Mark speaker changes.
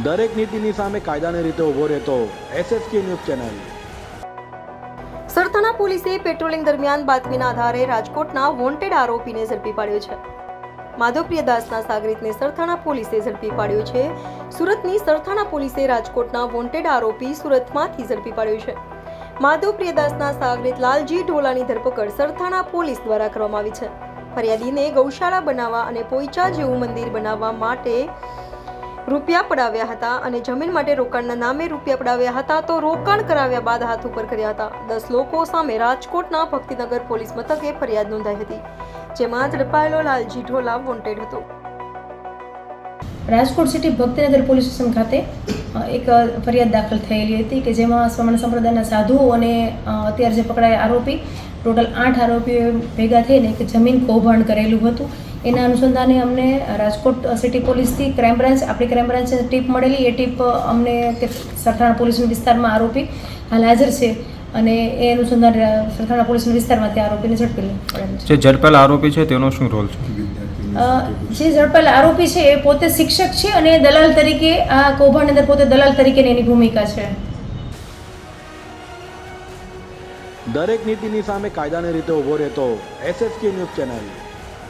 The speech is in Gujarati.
Speaker 1: દરેક નીતિની સામે કાયદાની રીતે ઊભો રહેતો SSK ન્યૂઝ ચેનલ।
Speaker 2: સરથાણા પોલીસે પેટ્રોલિંગ દરમિયાન બાતમીના આધારે રાજકોટના વોન્ટેડ આરોપીને ઝડપી પાડ્યો છે। માધવપ્રિયદાસના સાગરીતને સરથાણા પોલીસે ઝડપી પાડ્યો છે। સુરતની સરથાણા પોલીસે રાજકોટના વોન્ટેડ આરોપી સુરતમાંથી ઝડપી પાડ્યો છે। માધવપ્રિયદાસના સાગરીત લાલજી ઢોલાની ધરપકડ સરથાણા પોલીસ દ્વારા કરવામાં આવી છે। ફરિયાદીને ગૌશાળા બનાવવા અને પોઈચા જેવું મંદિર બનાવવા માટે રૂપિયા પડાવ્યા હતા અને જમીન માટે રોકાણના નામે રૂપિયા પડાવ્યા હતા તો રોકાણ કરાવ્યા બાદ હાથ ઉપર કર્યા હતા। 10 લોકો સામે રાજકોટના ભક્તિનગર પોલીસ મથકે ફરિયાદ નોંધાઈ હતી, જેમાં ઝડપાયેલો લાલજી ઢોલા વોન્ટેડ હતો।
Speaker 3: Rajkot city Bhaktinagar police station ખાતે એક ફરિયાદ દાખલ થયેલી હતી કે જેમાં સ્વર્ણ સંપ્રદાયના સાધુઓ અને અત્યારે જે પકડાયેલા આરોપી ટોટલ 8 આરોપીઓ ભેગા થઈને એક જમીન કૌભાંડ કરેલું હતું। એના અનુસંધાને અમને રાજકોટ સિટી પોલીસથી ક્રાઇમ બ્રાન્ચને ટીપ મળેલી। એ ટીપ અમને સરથાણા પોલીસના વિસ્તારમાં આરોપી હાલ હાજર છે અને એ અનુસંધાને સરથાણા પોલીસના વિસ્તારમાં તે આરોપીને ઝડપેલું છે।
Speaker 4: જે ઝડપેલા આરોપી છે તેનો શું રોલ છે?
Speaker 3: જે ઝડપેલા આરોપી છે એ પોતે શિક્ષક છે અને દલાલ તરીકે આ કૌભાંડની અંદર પોતે દલાલ તરીકેની એની ભૂમિકા છે।
Speaker 1: દરેક નીતિની સામે કાયદાની રીતે ઊભો રહેતો SSK ન્યૂઝ ચેનલ।